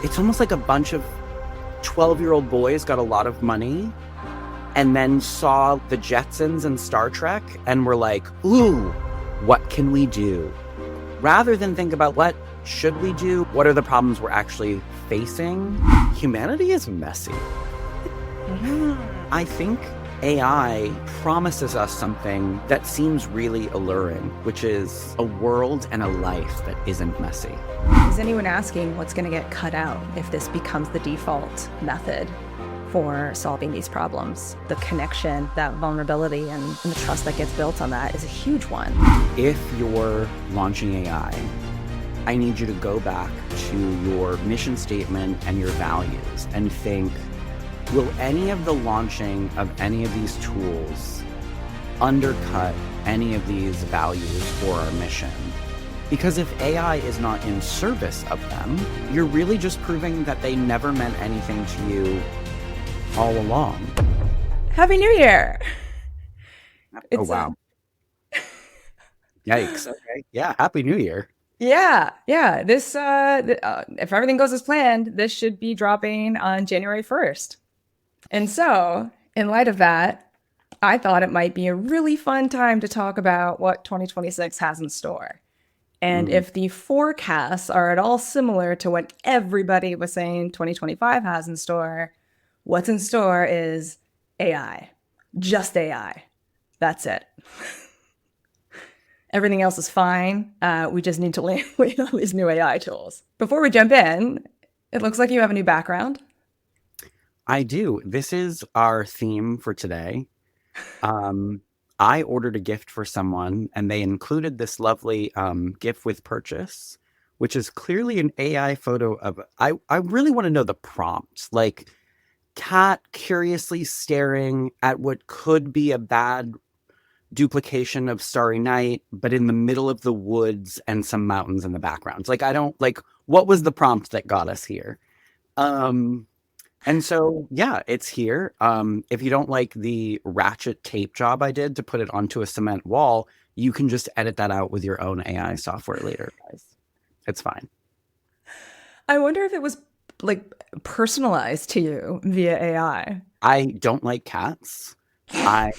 It's almost like a bunch of 12-year-old boys got a lot of money and then saw the Jetsons and Star Trek and were like, ooh, what can we do? Rather than think about what should we do? What are the problems we're actually facing? Humanity is messy. I think AI promises us something that seems really alluring, which is a world and a life that isn't messy. Is anyone asking what's going to get cut out if this becomes the default method for solving these problems? The connection, that vulnerability, and the trust that gets built on that is a huge one. If you're launching AI, I need you to go back to your mission statement and your values and think, will any of the launching of any of these tools undercut any of these values or our mission? Because if AI is not in service of them, you're really just proving that they never meant anything to you all along. Happy New Year! Oh, wow. Yikes. Okay. Yeah. Happy New Year. Yeah. This, if everything goes as planned, this should be dropping on January 1st. And so, in light of that, I thought it might be a really fun time to talk about what 2026 has in store. And if the forecasts are at all similar to what everybody was saying 2025 has in store, what's in store is AI. Just AI. That's it. Everything else is fine. We just need to land on these new AI tools. Before we jump in, it looks like you have a new background. I do. This is our theme for today. I ordered a gift for someone and they included this lovely gift with purchase, which is clearly an AI photo of, I really want to know the prompt, like cat curiously staring at what could be a bad duplication of Starry Night, but in the middle of the woods and some mountains in the background. Like, what was the prompt that got us here? And so, yeah, it's here. If you don't like the ratchet tape job I did to put it onto a cement wall, you can just edit that out with your own AI software later, guys. It's fine. I wonder if it was like personalized to you via AI. I don't like cats. I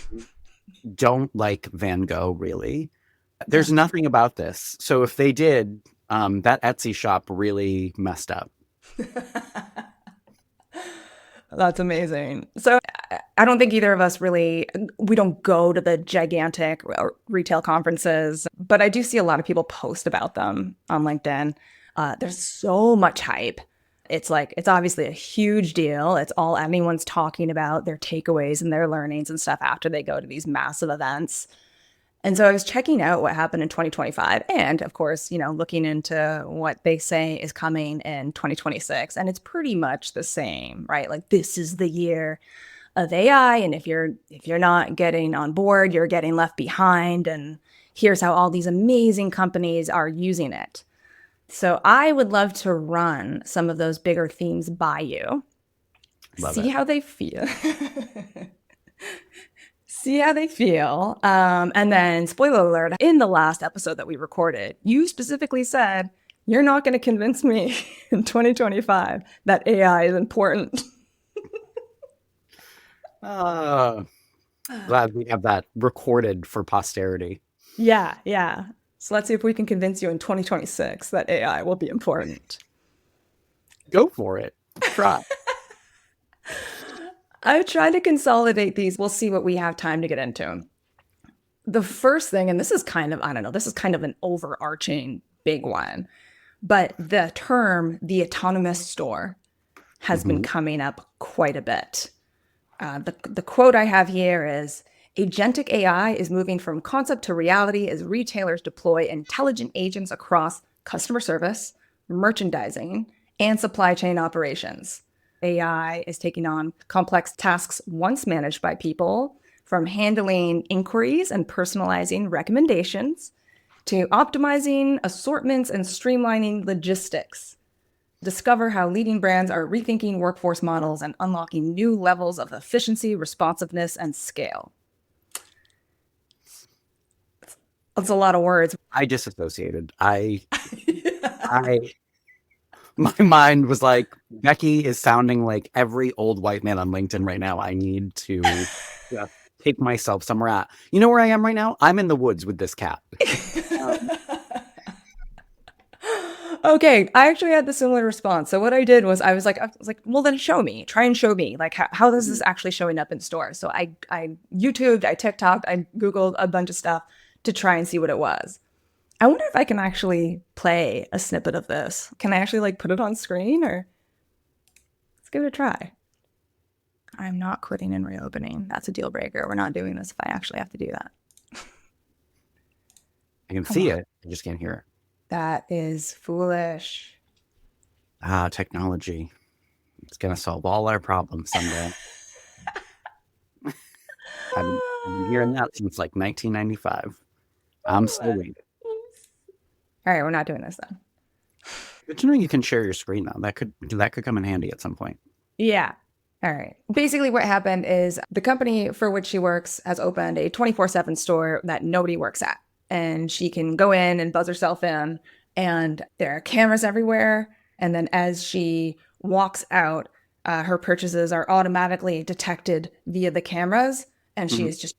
don't like Van Gogh, really. There's nothing about this. So if they did, that Etsy shop really messed up. That's amazing. So I don't think either of us we don't go to the gigantic retail conferences, but I do see a lot of people post about them on LinkedIn. There's so much hype. It's obviously a huge deal. It's all anyone's talking about, their takeaways and their learnings and stuff after they go to these massive events. And so I was checking out what happened in 2025 and, of course, looking into what they say is coming in 2026. And it's pretty much the same, right? Like, this is the year of AI. And if you're not getting on board, you're getting left behind. And here's how all these amazing companies are using it. So I would love to run some of those bigger themes by you. See how they feel. See how they feel. And then, spoiler alert, in the last episode that we recorded, you specifically said, you're not going to convince me in 2025 that AI is important. Glad we have that recorded for posterity. Yeah. So let's see if we can convince you in 2026 that AI will be important. Go for it. Try. I've tried to consolidate these. We'll see what we have time to get into. The first thing, and this is kind of an overarching big one, but the term, the autonomous store, has been coming up quite a bit. The quote I have here is, agentic AI is moving from concept to reality as retailers deploy intelligent agents across customer service, merchandising, and supply chain operations. AI is taking on complex tasks once managed by people, from handling inquiries and personalizing recommendations to optimizing assortments and streamlining logistics. Discover how leading brands are rethinking workforce models and unlocking new levels of efficiency, responsiveness, and scale. That's a lot of words. I disassociated. My mind was like, Becky is sounding like every old white man on LinkedIn right now. I need to take myself somewhere at. You know where I am right now? I'm in the woods with this cat. Um, Okay, I actually had the similar response. So what I did was I was like, well then show me, try and show me, like how is this actually showing up in stores? So I YouTubed, I TikToked, I Googled a bunch of stuff to try and see what it was. I wonder if I can actually play a snippet of this. Can I actually like put it on screen or let's give it a try. I'm not quitting and reopening. That's a deal breaker. We're not doing this if I actually have to do that. I can Come see on. it. I just can't hear it. That is foolish. Ah, technology. It's going to solve all our problems someday. I've been hearing that since like 1995. I'm still waiting. All right, we're not doing this then. Good to know you can share your screen though. That could come in handy at some point. Yeah. All right. Basically, what happened is the company for which she works has opened a 24/7 store that nobody works at. And she can go in and buzz herself in, and there are cameras everywhere. And then as she walks out, her purchases are automatically detected via the cameras, and she Mhm. is just.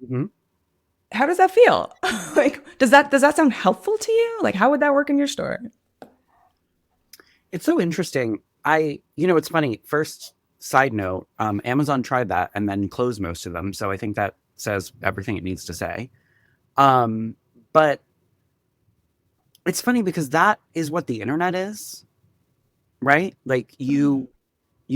Mhm. How does that feel? Like, does that sound helpful to you? Like, how would that work in your store? It's so interesting. It's funny. First side note, Amazon tried that and then closed most of them. So I think that says everything it needs to say. But it's funny because that is what the internet is, right? Like you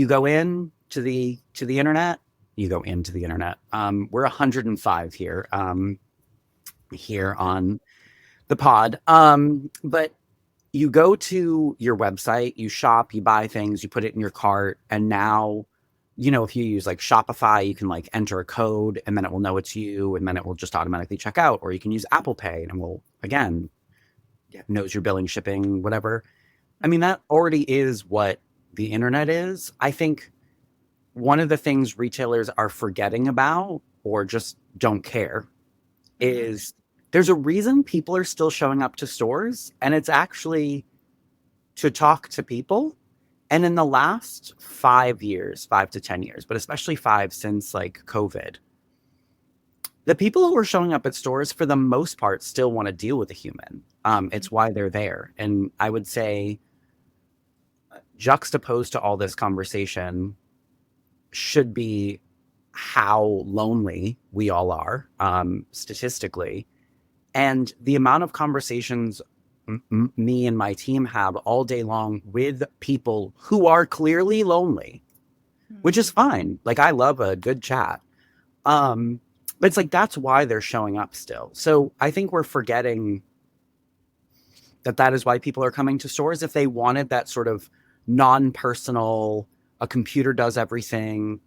go in to the internet, you go into the internet. We're 105 here on the pod. But you go to your website, you shop, you buy things, you put it in your cart, and now, if you use like Shopify, you can like enter a code and then it will know it's you and then it will just automatically check out. Or you can use Apple Pay and it will, again, knows your billing, shipping, whatever. I mean, that already is what the internet is. I think one of the things retailers are forgetting about or just don't care is there's a reason people are still showing up to stores, and it's actually to talk to people. And in the last 5 years, 5 to 10 years, but especially five since like COVID, the people who are showing up at stores for the most part still want to deal with a human. It's why they're there. And I would say, juxtaposed to all this conversation, should be how lonely we all are, statistically, and the amount of conversations me and my team have all day long with people who are clearly lonely, which is fine. Like, I love a good chat. Um, but it's like that's why they're showing up still. So I think we're forgetting that that is why people are coming to stores. If they wanted that sort of non-personal, a computer does everything,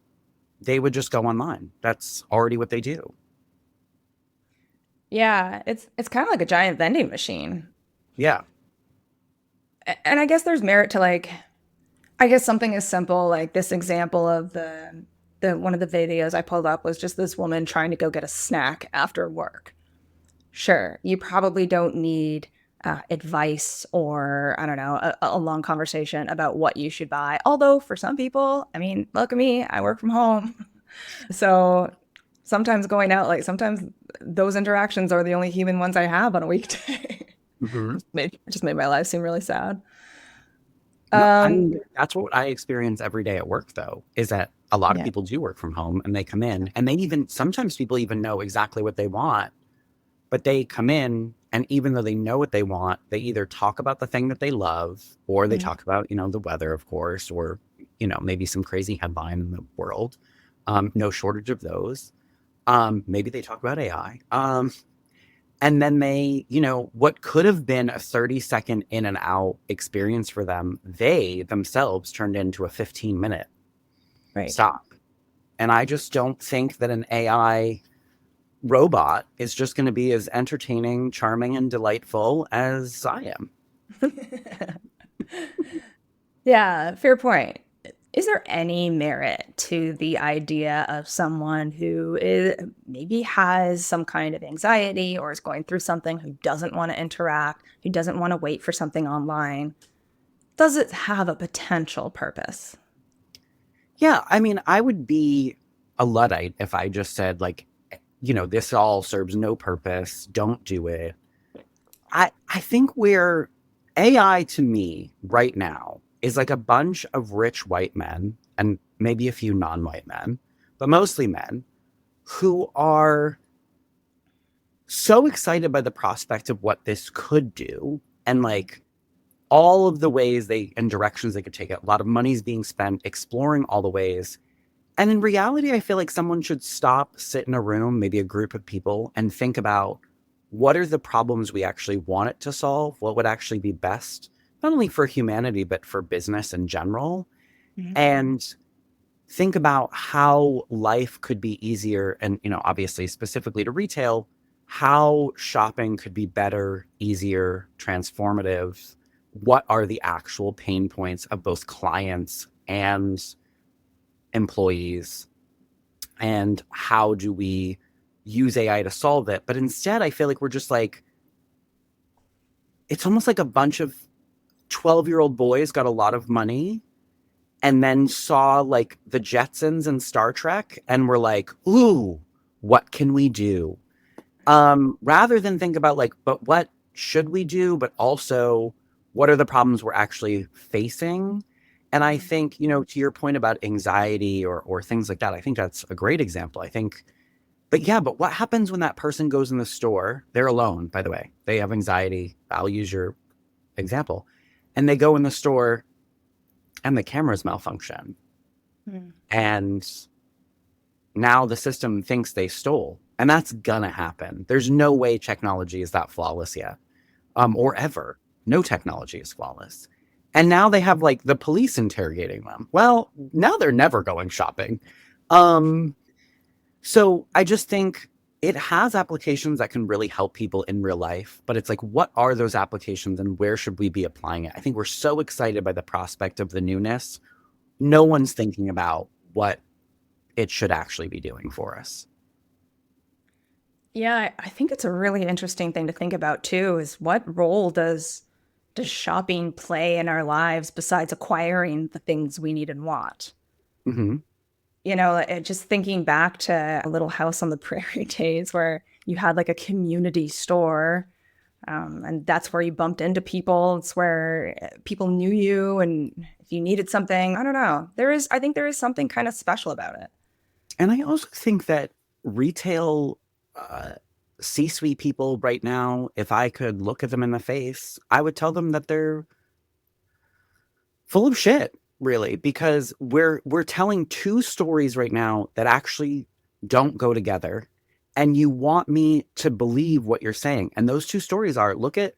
they would just go online. That's already what they do. Yeah, it's kind of like a giant vending machine. Yeah. And I guess there's merit to like I guess something as simple like this example of the one of the videos I pulled up was just this woman trying to go get a snack after work. Sure, you probably don't need advice or I don't know a long conversation about what you should buy. Although for some people, I mean, look at me, I work from home, so sometimes going out like sometimes those interactions are the only human ones I have on a weekday. Mhm. Just made my life seem really sad. No, I Um, mean, that's what I experience every day at work, though, is that a lot of yeah. people do work from home and they come in and they even, sometimes people even know exactly what they want, but they come in and even though they know what they want, they either talk about the thing that they love or they Mm. talk about, the weather, of course, or, maybe some crazy headline in the world. No shortage of those. Maybe they talk about AI. And then they, what could have been a 30-second in and out experience for them, they themselves turned into a 15-minute Right. stop. And I just don't think that an AI robot is just going to be as entertaining, charming, and delightful as I am. Yeah, fair point. Is there any merit to the idea of someone who maybe has some kind of anxiety or is going through something who doesn't want to interact, who doesn't want to wait for something online? Does it have a potential purpose? Yeah, I mean, I would be a Luddite if I just said, like, this all serves no purpose, don't do it. I think we're AI to me right now is like a bunch of rich white men and maybe a few non-white men, but mostly men who are so excited by the prospect of what this could do and like all of the ways they and directions they could take it. A lot of money's being spent exploring all the ways. And in reality, I feel like someone should stop, sit in a room, maybe a group of people, and think about what are the problems we actually want it to solve? What would actually be best, not only for humanity, but for business in general? Mhm. And think about how life could be easier. And, obviously, specifically to retail, how shopping could be better, easier, transformative. What are the actual pain points of both clients and employees? And how do we use AI to solve it? But instead, I feel like we're just like, it's almost like a bunch of 12-year-old boys got a lot of money and then saw like the Jetsons and Star Trek and were like, ooh, what can we do? Rather than think about like, but what should we do? But also, what are the problems we're actually facing? And I think, to your point about anxiety or things like that, I think that's a great example. I think but yeah, but what happens when that person goes in the store? They're alone, by the way. They have anxiety. I'll use your example. And they go in the store and the cameras malfunction. Mhm. And now the system thinks they stole. And that's gonna happen. There's no way technology is that flawless yet. Or ever. No technology is flawless. And now they have like the police interrogating them. Well, now they're never going shopping. Um, So I just think it has applications that can really help people in real life, but it's like, what are those applications and where should we be applying it? I think we're so excited by the prospect of the newness. No one's thinking about what it should actually be doing for us. Yeah, I think it's a really interesting thing to think about too, is what role does shopping play in our lives besides acquiring the things we need and want? Hmm. Just thinking back to a Little House on the Prairie days where you had like a community store, and that's where you bumped into people. It's where people knew you, and if you needed something, I don't know. I think there is something kind of special about it. And I also think that retail uh, C-suite people right now, if I could look at them in the face, I would tell them that they're full of shit, really, because we're telling two stories right now that actually don't go together, and you want me to believe what you're saying. And those two stories are look at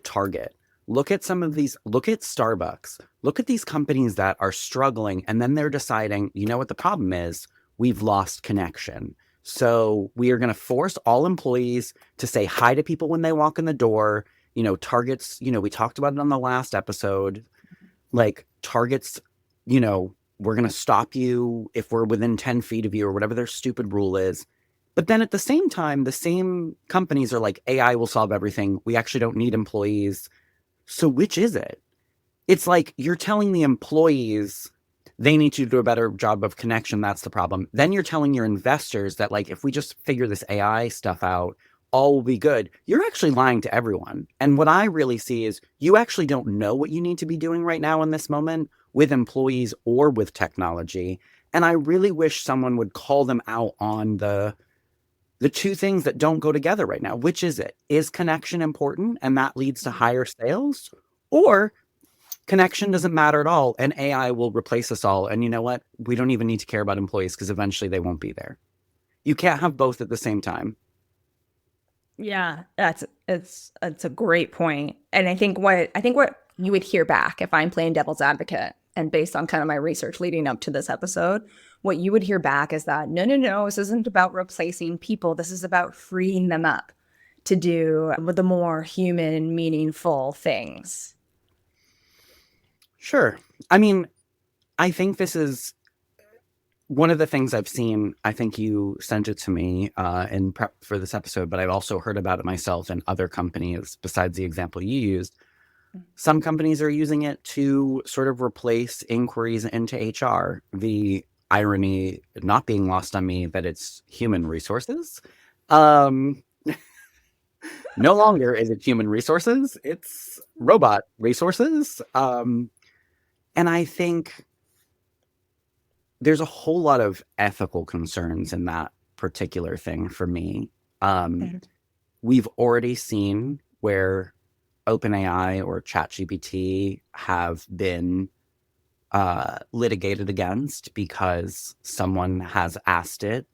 Target, look at Starbucks, look at these companies that are struggling, and then they're deciding, you know what the problem is? We've lost connection. So we are going to force all employees to say hi to people when they walk in the door. Targets, we talked about it on the last episode, like targets, we're going to stop you if we're within 10 feet of you or whatever their stupid rule is. But then at the same time, the same companies are like, AI will solve everything. We actually don't need employees. So which is it? It's like you're telling the employees they need to do a better job of connection. That's the problem. Then you're telling your investors that, like, if we just figure this AI stuff out, all will be good. You're actually lying to everyone. And what I really see is you actually don't know what you need to be doing right now in this moment with employees or with technology. And I really wish someone would call them out on the two things that don't go together right now. Which is it? Is connection important and that leads to higher sales? Or connection doesn't matter at all and AI will replace us all. And you know what? We don't even need to care about employees because eventually they won't be there. You can't have both at the same time. Yeah, it's a great point. And I think what you would hear back if I'm playing devil's advocate and based on kind of my research leading up to this episode, what you would hear back is that no, no, no, this isn't about replacing people. This is about freeing them up to do with the more human, meaningful things. Sure. I mean, I think this is one of the things I've seen. I think you sent it to me in prep for this episode, but I've also heard about it myself in other companies besides the example you used. Some companies are using it to sort of replace inquiries into HR. The irony not being lost on me that it's human resources. Um, no longer is it human resources, it's robot resources. And I think there's a whole lot of ethical concerns in that particular thing for me. Um, Mhm. we've already seen where OpenAI or ChatGPT have been litigated against because someone has asked it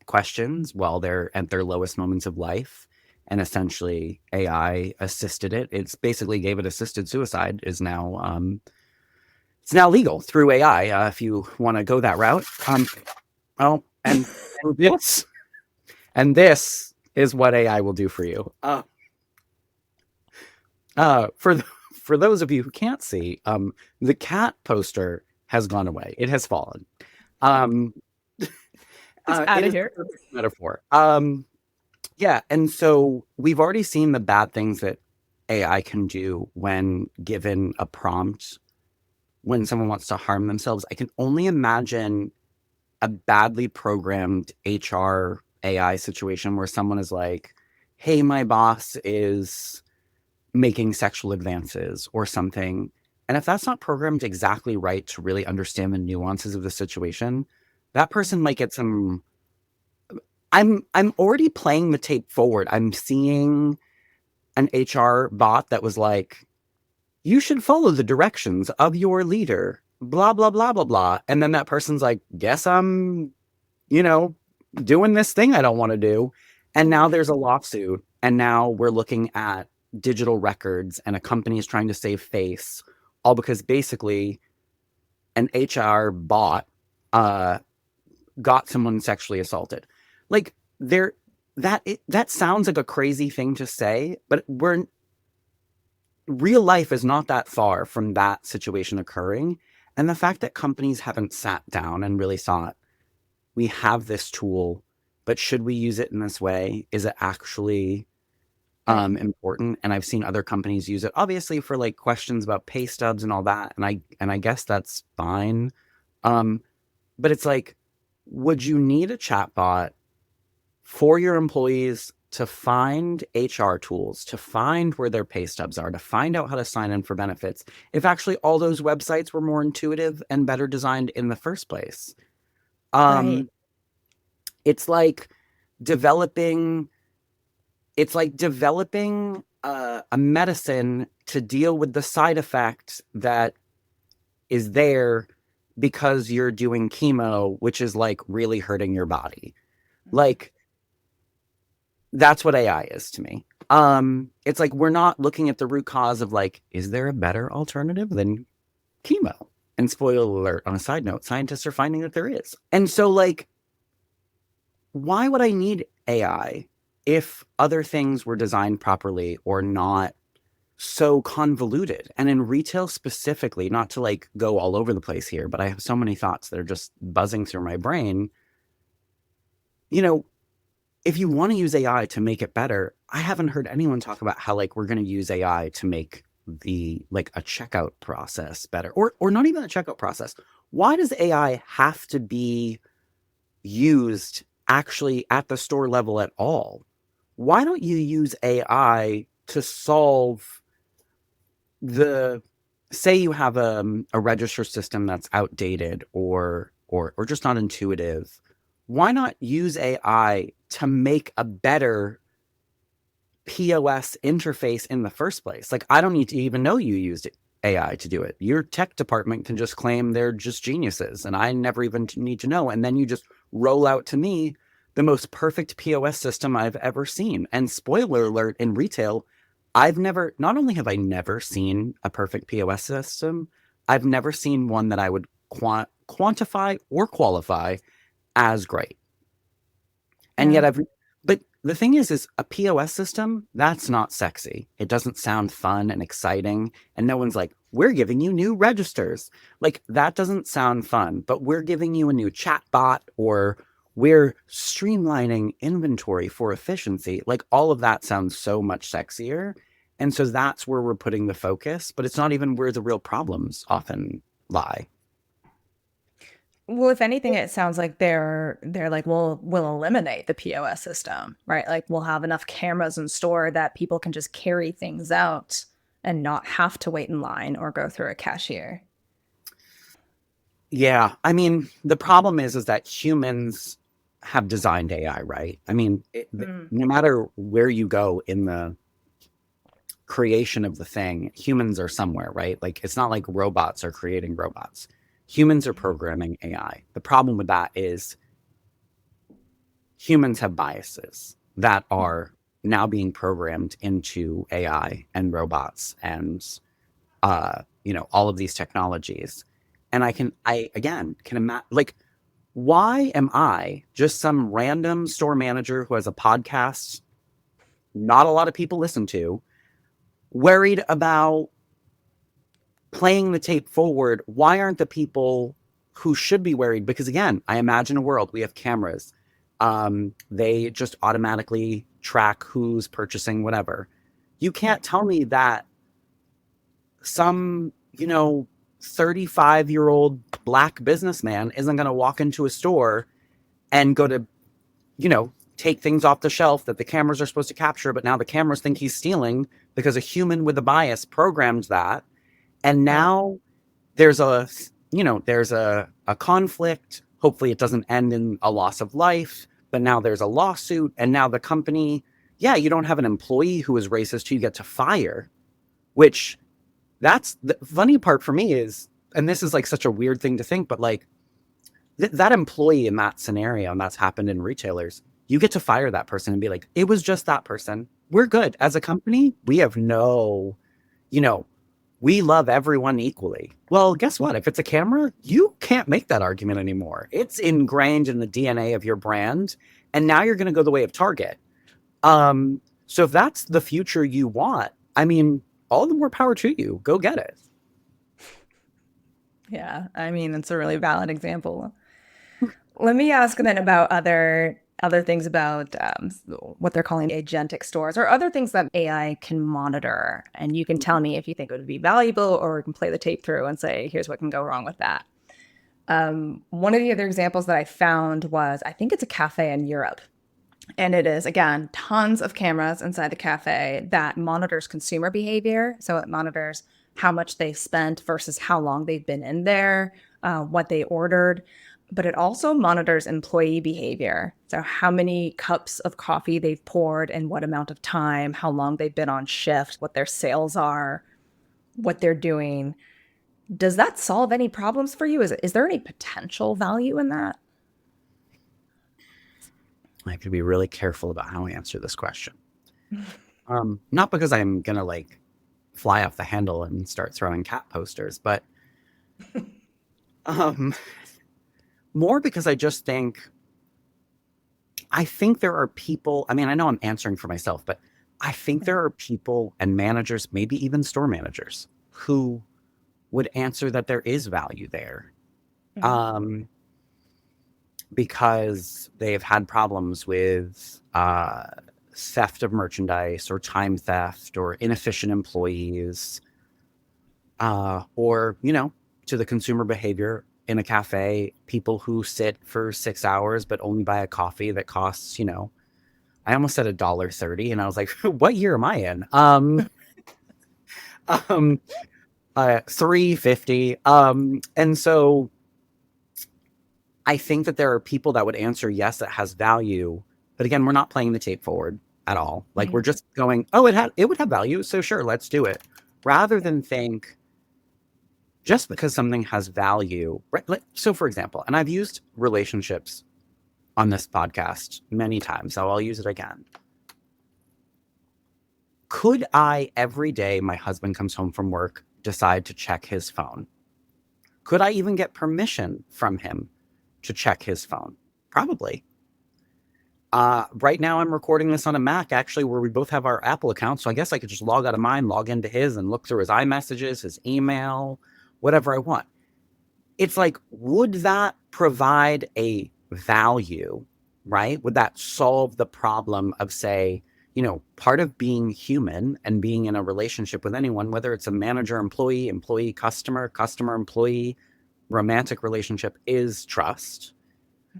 questions while they're at their lowest moments of life. And essentially, AI assisted it. It's basically gave it assisted suicide. Is now it's now legal through AI if you want to go that route. Oh, and this is what AI will do for you. For for those of you who can't see, the cat poster has gone away. It has fallen. Um, It's it out of is here. a perfect metaphor. Yeah, and so we've already seen the bad things that AI can do when given a prompt when someone wants to harm themselves. I can only imagine a badly programmed HR AI situation where someone is like, "Hey, my boss is making sexual advances or something." And if that's not programmed exactly right to really understand the nuances of the situation, that person might get some. I'm already playing the tape forward. I'm seeing an HR bot that was like, "You should follow the directions of your leader, blah blah blah blah blah." And then that person's like, "Guess I'm, you know, doing this thing I don't want to do." And now there's a lawsuit. And now we're looking at digital records and a company is trying to save face, all because basically an HR bot uh, got someone sexually assaulted. Like there, that sounds like a crazy thing to say, but we're real life is not that far from that situation occurring. And the fact that companies haven't sat down and really thought, we have this tool, but should we use it in this way? Is it actually Right. important? And I've seen other companies use it, obviously, for like questions about pay stubs and all that. And I guess that's fine. Um, but it's like, would you need a chatbot for your employees to find HR tools, to find where their pay stubs are, to find out how to sign in for benefits, if actually all those websites were more intuitive and better designed in the first place? Right. Um, it's like developing a medicine to deal with the side effect that is there because you're doing chemo, which is like really hurting your body. Like that's what AI is to me. It's like we're not looking at the root cause of like, is there a better alternative than chemo? And spoiler alert, on a side note, scientists are finding that there is. And so like, why would I need AI if other things were designed properly or not so convoluted? And in retail specifically, not to like go all over the place here, but I have so many thoughts that are just buzzing through my brain. You know, if you want to use AI to make it better, I haven't heard anyone talk about how like we're going to use AI to make the like a checkout process better, or not even a checkout process. Why does AI have to be used actually at the store level at all? Why don't you use AI to solve the say you have a register system that's outdated or just not intuitive? Why not use AI to make a better POS interface in the first place? Like, I don't need to even know you used AI to do it. Your tech department can just claim they're just geniuses, and I never even need to know. And then you just roll out to me the most perfect POS system I've ever seen. And spoiler alert, in retail, not only have I never seen a perfect POS system, I've never seen one that I would quantify or qualify as great. And Yeah. yet but the thing is a POS system, that's not sexy. It doesn't sound fun and exciting. And no one's like, we're giving you new registers. Like, that doesn't sound fun, but we're giving you a new chat bot or we're streamlining inventory for efficiency. Like, all of that sounds so much sexier. And so that's where we're putting the focus, but it's not even where the real problems often lie. Well, if anything, it sounds like they're like, we'll eliminate the POS system, right? Like we'll have enough cameras in store that people can just carry things out and not have to wait in line or go through a cashier. Yeah, I mean, the problem is that humans have designed AI, right? I mean, Mm, no matter where you go in the creation of the thing, humans are somewhere, right? Like it's not like robots are creating robots. Humans are programming AI. The problem with that is humans have biases that are now being programmed into AI and robots and all of these technologies. And I again can imagine, like, why am I just some random store manager who has a podcast not a lot of people listen to, worried about playing the tape forward? Why aren't the people who should be worried? Because again, I imagine a world we have cameras. They just automatically track who's purchasing whatever. You can't tell me that some, 35-year-old black businessman isn't going to walk into a store and go to, take things off the shelf that the cameras are supposed to capture, but now the cameras think he's stealing because a human with a bias programmed that. And right. now there's a conflict. Hopefully it doesn't end in a loss of life, but now there's a lawsuit. And now the company, yeah, you don't have an employee who is racist who you get to fire, which that's the funny part for me is, and this is like such a weird thing to think, but like that employee in that scenario, and that's happened in retailers, you get to fire that person and be like, it was just that person. We're good. As a company, we have no, you know, we love everyone equally. Well, guess what? If it's a camera, you can't make that argument anymore. It's ingrained in the DNA of your brand. And now you're going to go the way of Target. So if that's the future you want, I mean, all the more power to you. Go get it. Yeah, I mean, it's a really valid example. Let me ask then about other things about what they're calling agentic stores or other things that AI can monitor. And you can tell me if you think it would be valuable or we can play the tape through and say, here's what can go wrong with that. One of the other examples that I found was I think it's a cafe in Europe. And it is, again, tons of cameras inside the cafe that monitors consumer behavior. So it monitors how much they've spent versus how long they've been in there, what they ordered. But it also monitors employee behavior. So how many cups of coffee they've poured and what amount of time, how long they've been on shift, what their sales are, what they're doing. Does that solve any problems for you? Is there any potential value in that? I have to be really careful about how I answer this question. Not because I'm going to like fly off the handle and start throwing cat posters, but um, more because I think there are people, I mean, I know I'm answering for myself, but I think there are people and managers, maybe even store managers, who would answer that there is value there. Mhm. Um, because they've had problems with theft of merchandise or time theft or inefficient employees, or, to the consumer behavior in a cafe, people who sit for 6 hours but only buy a coffee that costs, I almost said $1.30, and I was like, what year am I in? Um, 3.50. And so I think that there are people that would answer yes, it has value, but again, we're not playing the tape forward at all. Like we're Mhm. just going, oh, it would have value, so sure, let's do it, rather than think just because something has value. Right? So, for example, and I've used relationships on this podcast many times, so I'll use it again. Could I every day my husband comes home from work decide to check his phone? Could I even get permission from him to check his phone? Probably. Right now, I'm recording this on a Mac, actually, where we both have our Apple accounts. So I guess I could just log out of mine, log into his, and look through his iMessages, his email, whatever I want. It's like, would that provide a value, right? Would that solve the problem of, say, part of being human and being in a relationship with anyone, whether it's a manager, employee, employee, customer, customer, employee, romantic relationship, is trust.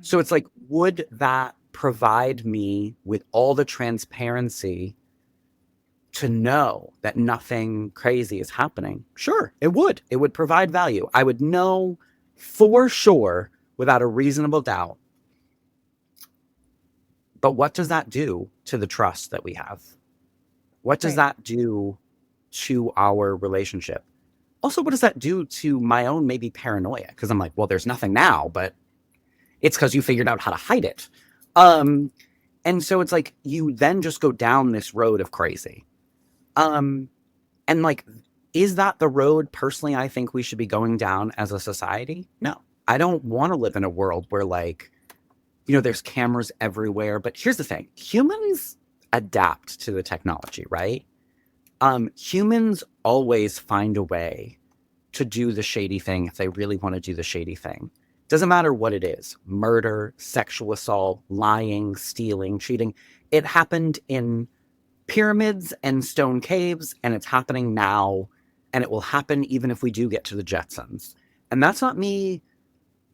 So it's like, would that provide me with all the transparency to know that nothing crazy is happening? Sure, it would. It would provide value. I would know for sure without a reasonable doubt. But what does that do to the trust that we have? What does Right. that do to our relationship? Also, what does that do to my own maybe paranoia? Because I'm like, well, there's nothing now, but it's because you figured out how to hide it. Um, and so it's like you then just go down this road of crazy. Um, and like, is that the road personally I think we should be going down as a society? No. I don't want to live in a world where like, there's cameras everywhere. But here's the thing, humans adapt to the technology, right? Humans always find a way to do the shady thing if they really want to do the shady thing. Doesn't matter what it is: murder, sexual assault, lying, stealing, cheating. It happened in pyramids and stone caves, and it's happening now, and it will happen even if we do get to the Jetsons. And that's not me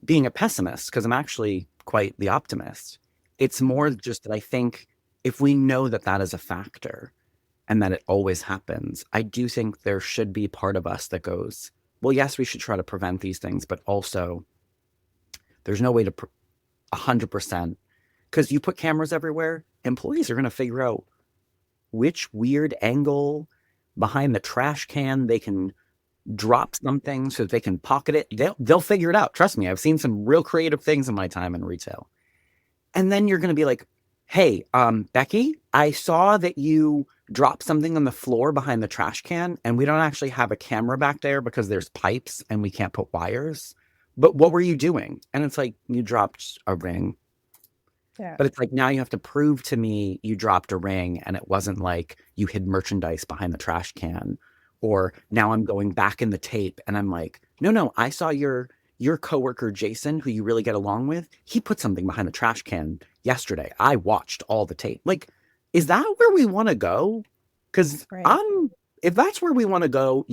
being a pessimist, because I'm actually quite the optimist. It's more just that I think if we know that that is a factor and that it always happens, I do think there should be part of us that goes, well, yes, we should try to prevent these things, but also there's no way to 100%, because you put cameras everywhere, employees are going to figure out which weird angle behind the trash can they can drop something so that they can pocket it. They'll figure it out. Trust me, I've seen some real creative things in my time in retail. And then you're going to be like, hey, Becky, I saw that you dropped something on the floor behind the trash can, and we don't actually have a camera back there because there's pipes and we can't put wires. But what were you doing? And it's like, you dropped a ring. Yeah. But it's like, now you have to prove to me you dropped a ring and it wasn't like you hid merchandise behind the trash can. Or now I'm going back in the tape and I'm like, no, I saw your coworker Jason, who you really get along with, he put something behind the trash can yesterday. I watched all the tape. Like, is that where we want to go? Because Right. if that's where we want to go,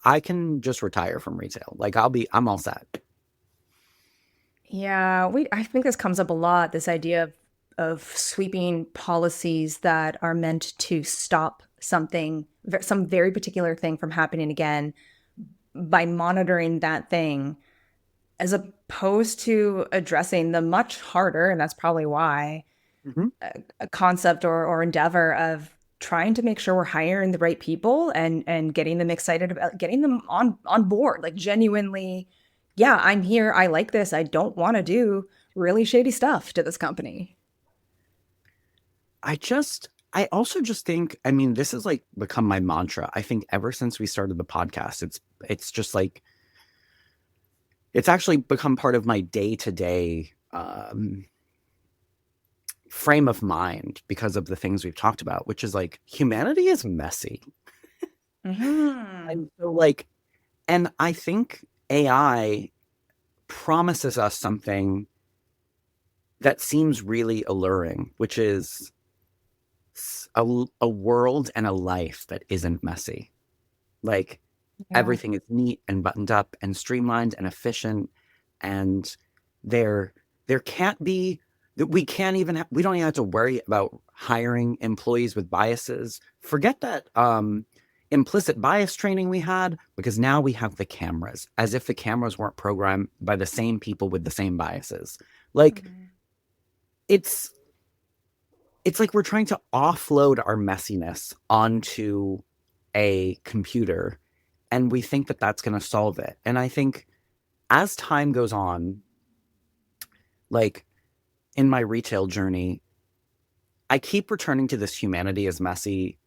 I can just retire from retail. Like, I'm all set. Yeah, I think this comes up a lot, this idea of sweeping policies that are meant to stop something, some very particular thing from happening again by monitoring that thing, as opposed to addressing the much harder, and that's probably why, Mhm. a concept or endeavor of trying to make sure we're hiring the right people and getting them excited about getting them on board, like genuinely, yeah, I'm here, I like this, I don't want to do really shady stuff to this company. I also just think, I mean, this has like become my mantra. I think ever since we started the podcast, it's just like, it's actually become part of my day to day frame of mind because of the things we've talked about, which is like, humanity is messy. Hmm. And so like, and I think AI promises us something that seems really alluring, which is a world and a life that isn't messy. Like, Yeah. everything is neat and buttoned up and streamlined and efficient, and there there can't be that we don't even have to worry about hiring employees with biases. Forget that implicit bias training we had, because now we have the cameras, as if the cameras weren't programmed by the same people with the same biases. Like, Mhm. it's it's like we're trying to offload our messiness onto a computer, and we think that that's going to solve it. And I think as time goes on, like in my retail journey, I keep returning to this humanity is messy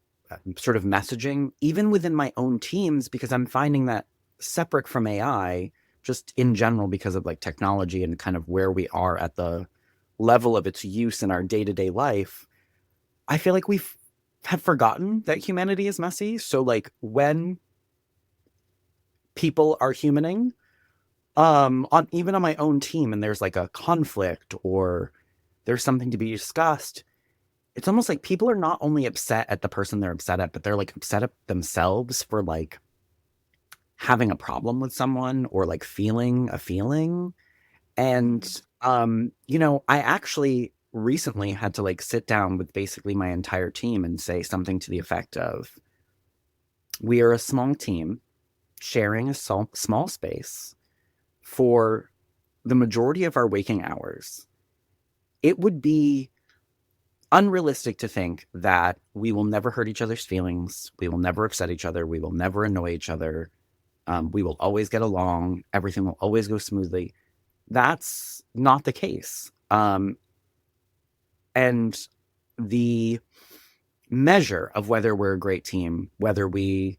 sort of messaging, even within my own teams, because I'm finding that separate from AI, just in general, because of like technology and kind of where we are at the level of its use in our day to day life, I feel like have forgotten that humanity is messy. So like when people are humaning, on even on my own team, and there's like a conflict or there's something to be discussed, it's almost like people are not only upset at the person they're upset at, but they're like upset at themselves for like having a problem with someone or like feeling a feeling. And I actually recently had to like sit down with basically my entire team and say something to the effect of, we are a small team sharing a small space for the majority of our waking hours. It would be unrealistic to think that we will never hurt each other's feelings. We will never upset each other. We will never annoy each other. We will always get along. Everything will always go smoothly. That's not the case. And the measure of whether we're a great team, whether we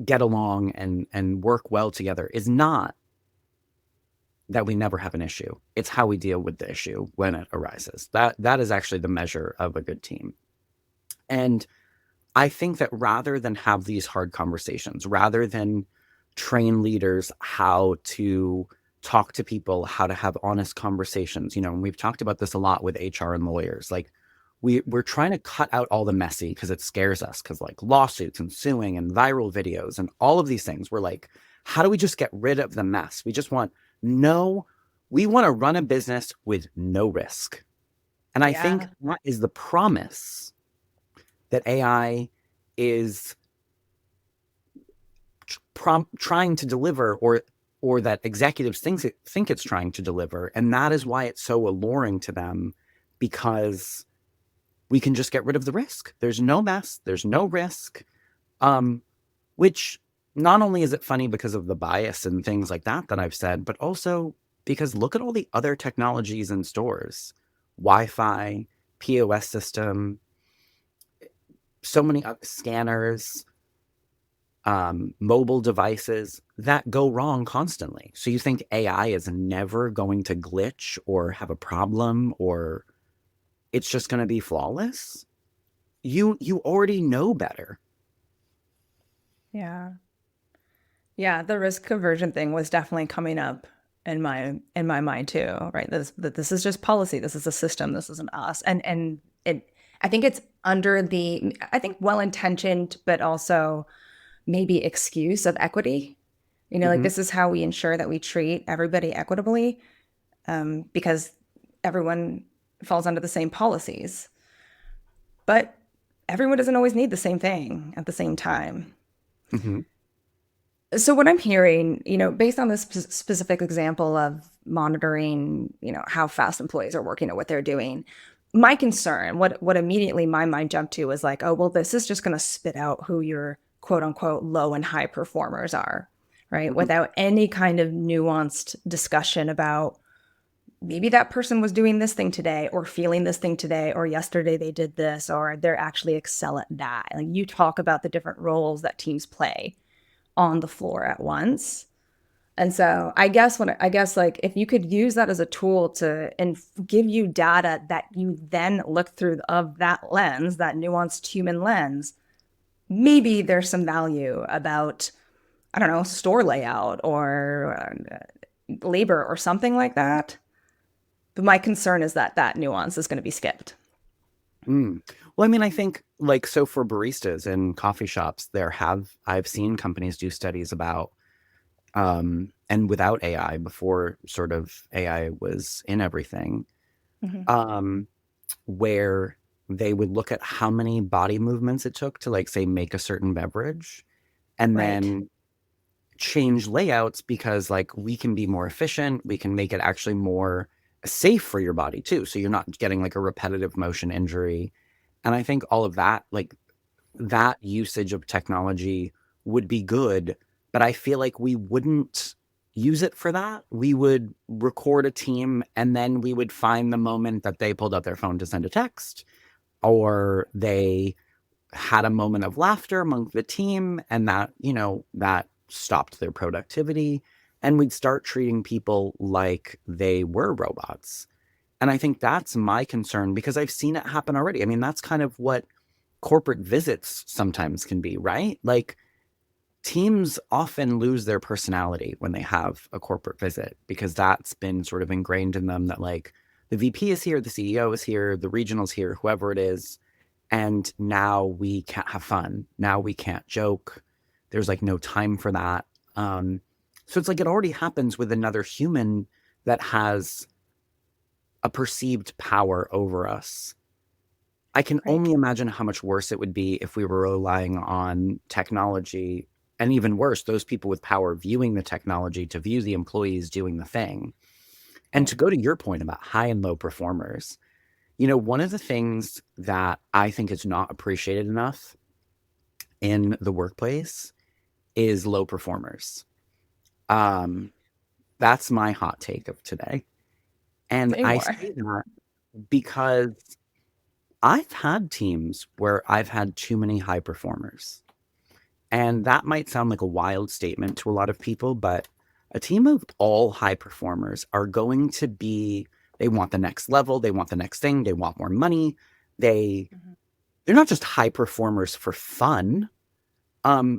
get along and work well together, is not that we never have an issue. It's how we deal with the issue when it arises. That is actually the measure of a good team. And I think that rather than have these hard conversations, rather than train leaders how to talk to people, how to have honest conversations, and we've talked about this a lot with HR and lawyers, like we're trying to cut out all the messy because it scares us, because like lawsuits and suing and viral videos and all of these things, we're like, how do we just get rid of the mess? We want to run a business with no risk. And I think Yeah. that is the promise that AI is trying to deliver, or that executives think it's trying to deliver. And that is why it's so alluring to them, because we can just get rid of the risk. There's no mess, there's no risk. Which not only is it funny because of the bias and things like that I've said, but also because look at all the other technologies in stores. Wi-Fi, POS system, so many scanners, mobile devices that go wrong constantly. So you think AI is never going to glitch or have a problem, or it's just going to be flawless? You already know better. Yeah. Yeah, the risk aversion thing was definitely coming up in my mind too, right? This is just policy. This is a system. This isn't us. And it I think it's under the I think well-intentioned, but also maybe excuse of equity. Like Hmm. this is how we ensure that we treat everybody equitably, because everyone falls under the same policies. But everyone doesn't always need the same thing at the same time. Hmm. So what I'm hearing, based on this specific example of monitoring, how fast employees are working or what they're doing, my concern, what immediately my mind jumped to was like, oh, well, this is just going to spit out who your quote unquote low and high performers are, right? Hmm. Without any kind of nuanced discussion about maybe that person was doing this thing today or feeling this thing today, or yesterday they did this, or they're actually excel at that. Like you talk about the different roles that teams play on the floor at once. And so I guess like if you could use that as a tool to and give you data that you then look through of that lens, that nuanced human lens, maybe there's some value about, I don't know, store layout or labor or something like that. But my concern is that that nuance is going to be skipped. Mm. Well, I mean, I think like, so for baristas in coffee shops, I've seen companies do studies about, and without AI, before sort of AI was in everything, Mhm. um, where they would look at how many body movements it took to, like, say, make a certain beverage, and Right. then change layouts, because like we can be more efficient, we can make it actually more safe for your body too, so you're not getting like a repetitive motion injury. And I think all of that, like that usage of technology would be good, but I feel like we wouldn't use it for that. We would record a team and then we would find the moment that they pulled out their phone to send a text, or they had a moment of laughter among the team, and that stopped their productivity. And we'd start treating people like they were robots. And I think that's my concern, because I've seen it happen already. I mean, that's kind of what corporate visits sometimes can be, right? Like, teams often lose their personality when they have a corporate visit, because that's been sort of ingrained in them that, like, the VP is here, the CEO is here, the regional's here, whoever it is, and now we can't have fun. Now we can't joke. There's like no time for that. So it's like it already happens with another human that has a perceived power over us. I can Right. only imagine how much worse it would be if we were relying on technology, and even worse, those people with power viewing the technology to view the employees doing the thing. And Right. to go to your point about high and low performers, one of the things that I think is not appreciated enough in the workplace is low performers. Um, that's my hot take of today. And Say I more. say that because I've had teams where I've had too many high performers. And that might sound like a wild statement to a lot of people, but a team of all high performers are going to be, they want the next level, they want the next thing, they want more money. They Mhm. they're not just high performers for fun.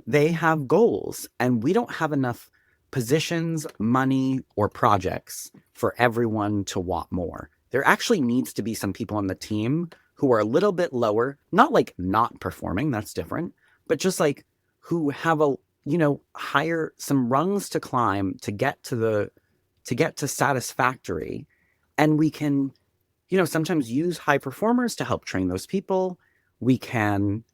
They have goals, and we don't have enough positions, money, or projects for everyone to want more. There actually needs to be some people on the team who are a little bit lower, not like not performing, that's different, but just like who have higher some rungs to climb to get to satisfactory. And we can, sometimes use high performers to help train those people. We can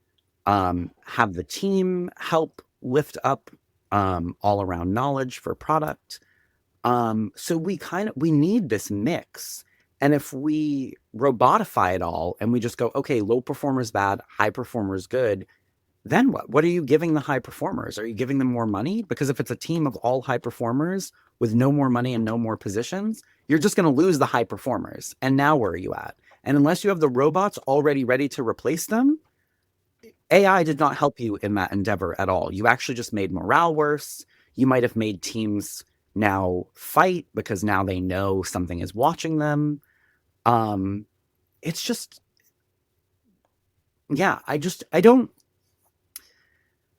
have the team help lift up all around knowledge for product. So we need this mix. And if we robotify it all and we just go, okay, low performers bad, high performers good, then what? What are you giving the high performers? Are you giving them more money? Because if it's a team of all high performers with no more money and no more positions, you're just going to lose the high performers. And now where are you at? And unless you have the robots already ready to replace them, AI did not help you in that endeavor at all. You actually just made morale worse. You might have made teams now fight because now they know something is watching them. Um, it's just, yeah, I don't,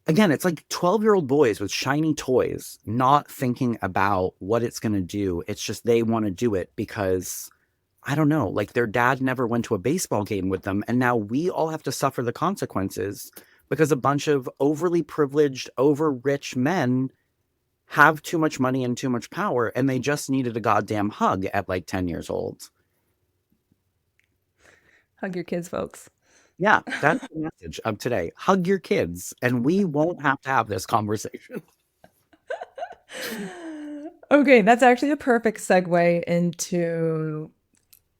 again, it's like 12-year-old boys with shiny toys, not thinking about what it's going to do. It's just they want to do it because I don't know, like their dad never went to a baseball game with them. And now we all have to suffer the consequences because a bunch of overly privileged, over rich men have too much money and too much power. And they just needed a goddamn hug at like 10 years old. Hug your kids, folks. Yeah, that's the message of today. Hug your kids, and we won't have to have this conversation. Okay, that's actually a perfect segue into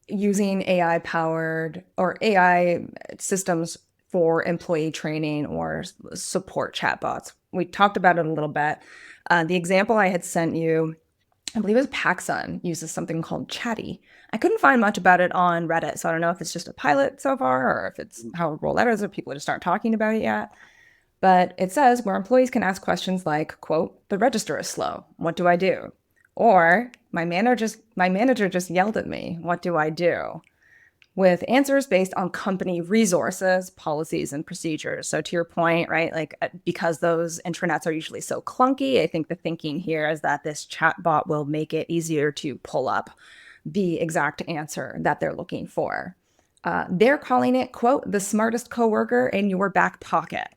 using AI powered or AI systems for employee training or support chatbots. We talked about it a little bit. The example I had sent you, I believe it was PacSun, uses something called Chatty. I couldn't find much about it on Reddit, so I don't know if it's just a pilot so far or if it's how it rolled out or if people just aren't talking about it yet. But it says where employees can ask questions like, quote, the register is slow. What do I do? Or my manager just yelled at me. What do I do? With answers based on company resources, policies, and procedures. So to your point, right, like because those intranets are usually so clunky, I think the thinking here is that this chatbot will make it easier to pull up the exact answer that they're looking for. They're calling it, quote, the smartest coworker in your back pocket.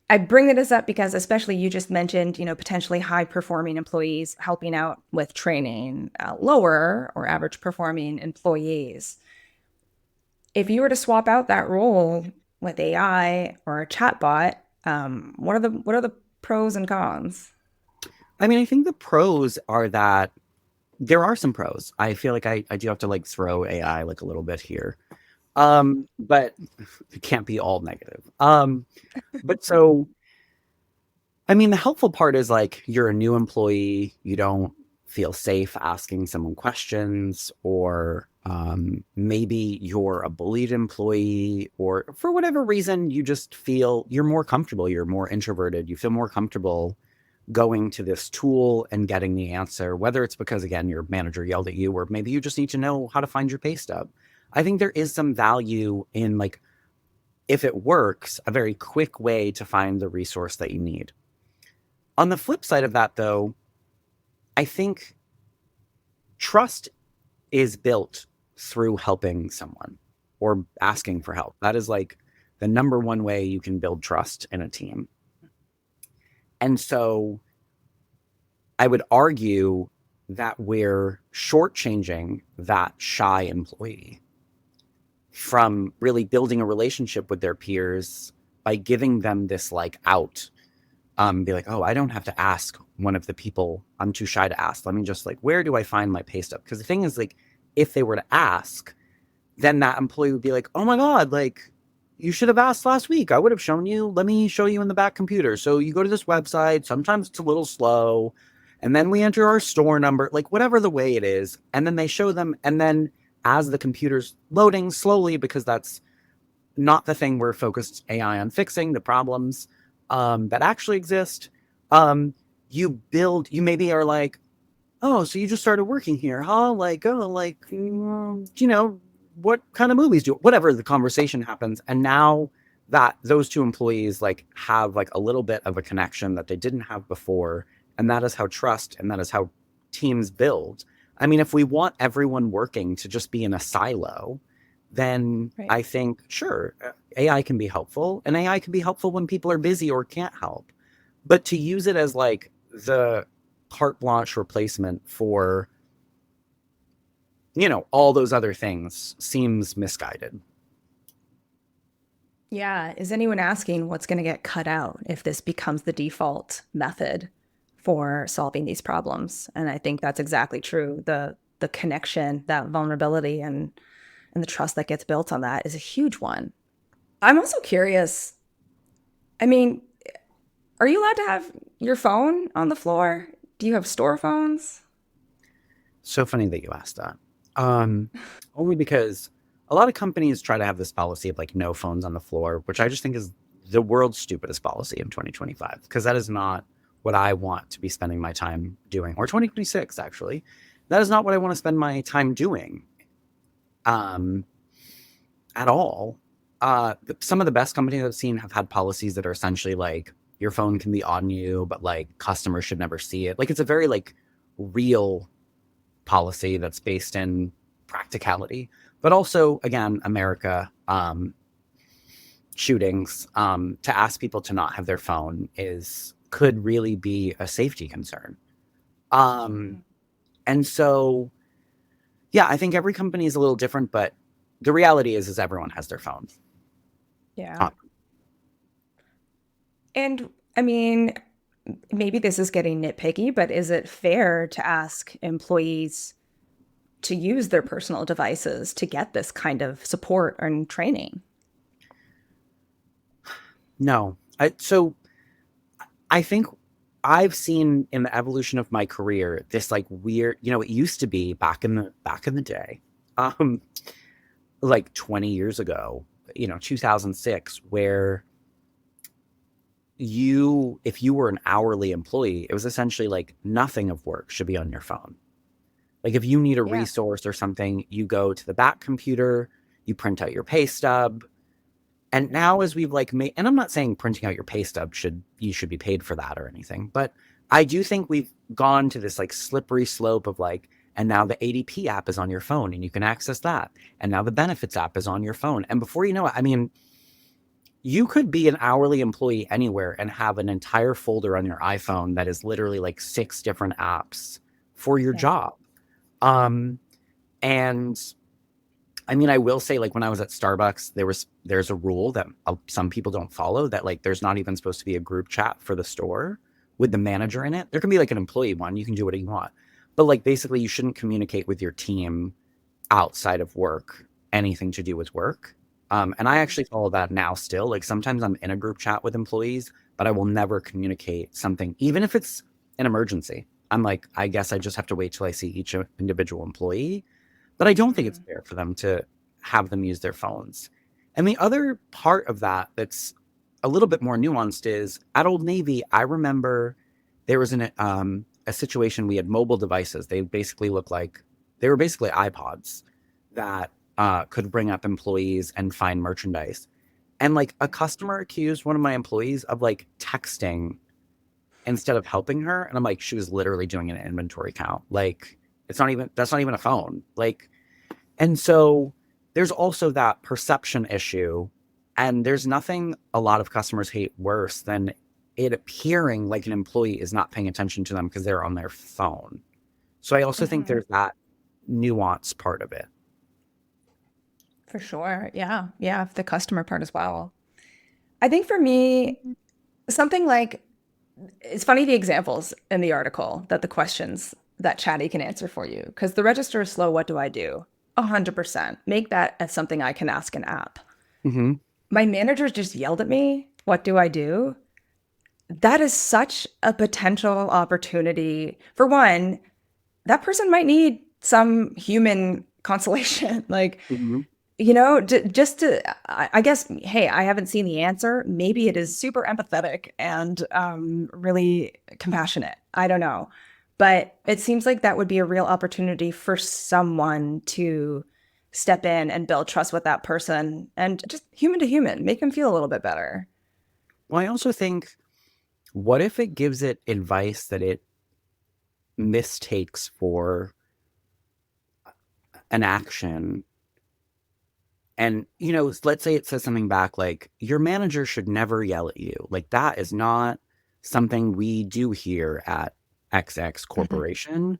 I bring this up because, especially you just mentioned, potentially high performing employees helping out with training lower or average performing employees. If you were to swap out that role with AI or a chatbot, what are the pros and cons? I mean, I think the pros are that there are some pros. I feel like I do have to like throw AI like a little bit here. But it can't be all negative. But so I mean, the helpful part is like you're a new employee, you don't feel safe asking someone questions, or maybe you're a bullied employee, or for whatever reason, you just feel you're more comfortable, you're more introverted, you feel more comfortable going to this tool and getting the answer, whether it's because, again, your manager yelled at you, or maybe you just need to know how to find your pay stub. I think there is some value in, like, if it works, a very quick way to find the resource that you need. On the flip side of that, though, I think trust is built through helping someone or asking for help. That is like the number one way you can build trust in a team. And so I would argue that we're shortchanging that shy employee from really building a relationship with their peers by giving them this like out. Be like, oh, I don't have to ask one of the people. I'm too shy to ask. Let me just like, where do I find my pay stub? Because the thing is, like, if they were to ask, then that employee would be like, oh my God, like, you should have asked last week. I would have shown you. Let me show you in the back computer. So you go to this website. Sometimes it's a little slow. And then we enter our store number, like whatever the way it is. And then they show them. And then as the computer's loading slowly, because that's not the thing we're focused AI on fixing, the problems that actually exist, you maybe are like, oh, so you just started working here, huh? Like, oh, like, what kind of movies do, whatever the conversation happens. And now that those two employees like have like a little bit of a connection that they didn't have before. And that is how trust and that is how teams build. I mean, if we want everyone working to just be in a silo, then Right. I think, sure, AI can be helpful, and AI can be helpful when people are busy or can't help. But to use it as like the carte blanche replacement for, all those other things seems misguided. Yeah. Is anyone asking what's going to get cut out if this becomes the default method for solving these problems? And I think that's exactly true. The connection, that vulnerability and the trust that gets built on that is a huge one. I'm also curious. I mean, are you allowed to have your phone on the floor? Do you have store phones? So funny that you asked that. Um, Only because a lot of companies try to have this policy of like no phones on the floor, which I just think is the world's stupidest policy in 2025, because that is not what I want to be spending my time doing, or 2026, actually. That is not what I want to spend my time doing um, at all. Some of the best companies I've seen have had policies that are essentially like your phone can be on you, but like customers should never see it. Like it's a very like real policy that's based in practicality, but also again, America, shootings, to ask people to not have their phone is could really be a safety concern. Um, Mm, and so, yeah, I think every company is a little different, but the reality is everyone has their phone. yeah. And I mean, maybe this is getting nitpicky, but is it fair to ask employees to use their personal devices to get this kind of support and training? No, so I think I've seen in the evolution of my career this like weird, it used to be back in the day, um, like 20 years ago, 2006, where if you were an hourly employee, it was essentially like nothing of work should be on your phone. Like if you need a Yeah. resource or something, you go to the back computer, you print out your pay stub. And now as we've like made, and I'm not saying printing out your pay stub you should be paid for that or anything, but I do think we've gone to this like slippery slope of like, and now the ADP app is on your phone and you can access that. And now the benefits app is on your phone. And before you know it, I mean, you could be an hourly employee anywhere and have an entire folder on your iPhone that is literally like six different apps for your Yeah. job. Um, and I mean, I will say, like when I was at Starbucks, there's a rule that some people don't follow, that like there's not even supposed to be a group chat for the store with the manager in it. There can be like an employee one, you can do whatever you want, but like basically you shouldn't communicate with your team outside of work, anything to do with work. And I Mm. actually follow that now still. Like sometimes I'm in a group chat with employees, but I will never communicate something, even if it's an emergency. I'm like, I guess I just have to wait till I see each individual employee. But I don't think it's Mm. fair for them to have them use their phones. And the other part of that that's a little bit more nuanced is at Old Navy, I remember there was a situation. We had mobile devices. They were basically iPods that could bring up employees and find merchandise. And like a customer accused one of my employees of like texting instead of helping her. And I'm like, she was literally doing an inventory count. Like, That's not even a phone. Like, and so there's also that perception issue. And there's nothing a lot of customers hate worse than it appearing like an employee is not paying attention to them because they're on their phone. So I also think Mhm. there's that nuance part of it. For sure. Yeah. Yeah. The customer part as well. I think for me, something like it's funny the examples in the article that the questions that Chatty can answer for you. Because the register is slow. What do I do? 100%. Make that as something I can ask an app. Hmm. My manager just yelled at me. What do I do? That is such a potential opportunity. For one, that person might need some human consolation. Like, Hmm. just to, I guess, hey, I haven't seen the answer. Maybe it is super empathetic and really compassionate. I don't know. But it seems like that would be a real opportunity for someone to step in and build trust with that person and just human to human, make them feel a little bit better. Well, I also think, what if it gives it advice that it mistakes for an action? And, let's say it says something back like, your manager should never yell at you. Like, that is not something we do here at XX Mhm. Corporation.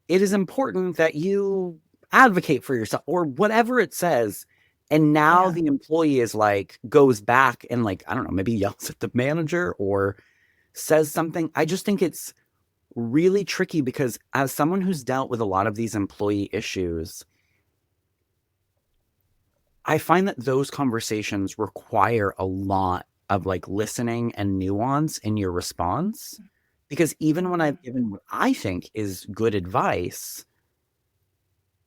It is important that you advocate for yourself or whatever it says. And now Yeah. the employee is like, goes back and, like, I don't know, maybe yells at the manager or says something. I just think it's really tricky because as someone who's dealt with a lot of these employee issues, I find that those conversations require a lot of like listening and nuance in your response. Because even when Mhm. I've given what I think is good advice,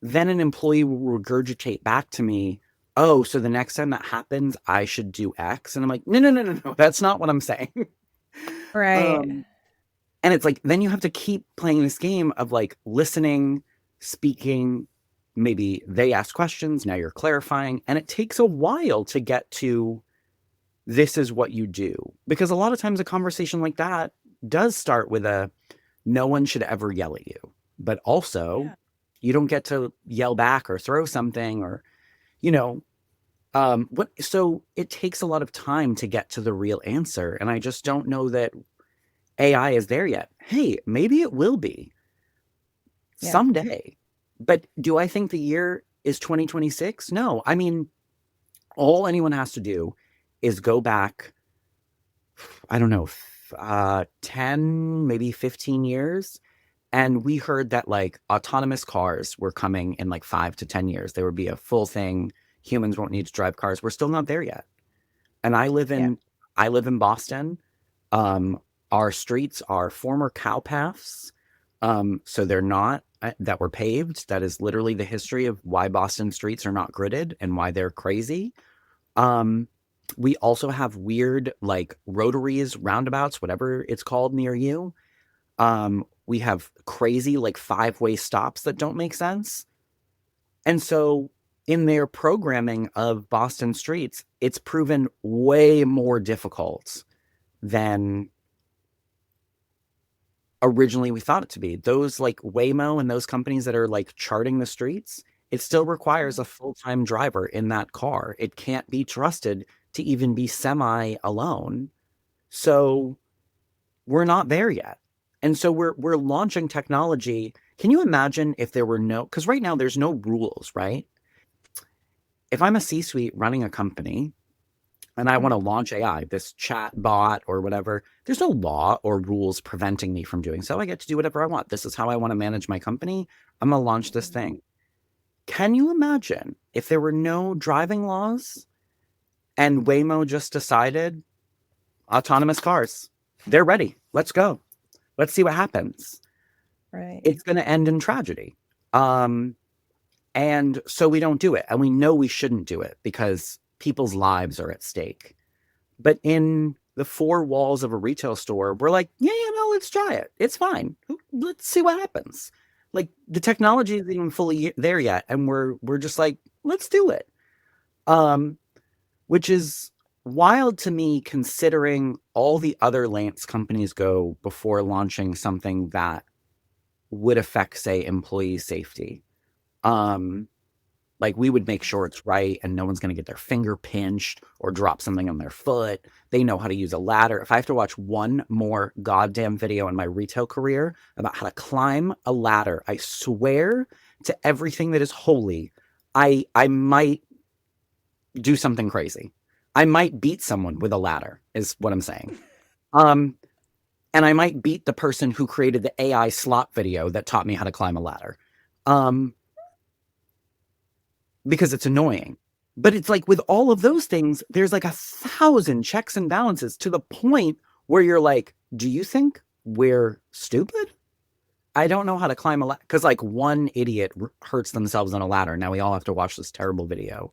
then an employee will regurgitate back to me, oh, so the next time that happens, I should do X. And I'm like, no, no, no, no, no, that's not what I'm saying. Right. um, and it's like, then you have to keep playing this game of like listening, speaking. Maybe they ask questions, now you're clarifying. And it takes a while to get to this is what you do. Because a lot of times a conversation like that does start with a no one should ever yell at you. But also, Yeah. you don't get to yell back or throw something or, you know, what so it takes a lot of time to get to the real answer. And I just don't know that AI is there yet. Hey, maybe it will be Yeah. someday. But do I think the year is 2026? No. I mean, all anyone has to do is go back, I don't know, 10, maybe 15 years. And we heard that like autonomous cars were coming in like 5 to 10 years. There would be a full thing. Humans won't need to drive cars. We're still not there yet. And Yeah. I live in Boston. Um, our streets are former cow paths. So they're not that were paved. That is literally the history of why Boston streets are not gridded and why they're crazy. Um, we also have weird like rotaries, roundabouts, whatever it's called near you. We have crazy like five-way stops that don't make sense. And so in their programming of Boston streets, it's proven way more difficult than originally we thought it to be. Those like Waymo and those companies that are like charting the streets, it still requires a full-time driver in that car. It can't be trusted to even be semi alone. So we're not there yet. And so we're launching technology. Can you imagine if there were no, because right now there's no rules, right? If I'm a C-suite running a company and I want to Mhm. launch AI, this chat bot or whatever, there's no law or rules preventing me from doing so. I get to do whatever I want. This is how I want to manage my company. I'm going to launch this Mhm. thing. Can you imagine if there were no driving laws and Waymo just decided autonomous cars? They're ready. Let's go. Let's see what happens. Right. It's going to end in tragedy. Um, and so we don't do it. And we know we shouldn't do it because people's lives are at stake. But in the four walls of a retail store, we're like, yeah, yeah, no, let's try it. It's fine. Let's see what happens. Like the technology isn't even fully there yet. And we're just like, let's do it. Um, which is wild to me considering all the other Lance companies go before launching something that would affect, say, employee safety. Um, like we would make sure it's right and no one's going to get their finger pinched or drop something on their foot. They know how to use a ladder. If I have to watch one more goddamn video in my retail career about how to climb a ladder, I swear to everything that is holy, I might do something crazy. I might beat someone with a ladder, is what I'm saying. Um, and I might beat the person who created the AI slot video that taught me how to climb a ladder. Um, because it's annoying. But it's like with all of those things, there's like 1,000 checks and balances to the point where you're like, do you think we're stupid? I don't know how to climb a ladder because like one idiot hurts themselves on a ladder. Now we all have to watch this terrible video.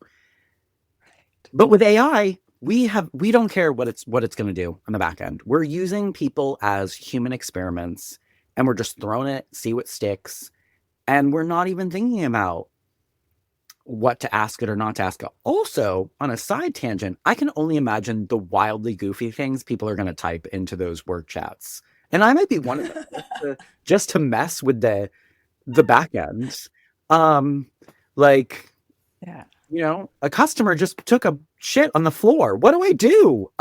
But with AI, we don't care what it's going to do on the back end. We're using people as human experiments and we're just throwing it, see what sticks. And we're not even thinking about what to ask it or not to ask it. Also, on a side tangent, I can only imagine the wildly goofy things people are going to type into those work chats. And I might be one of them just to mess with the back end. Um, like, Yeah. a customer just took a shit on the floor. What do I do?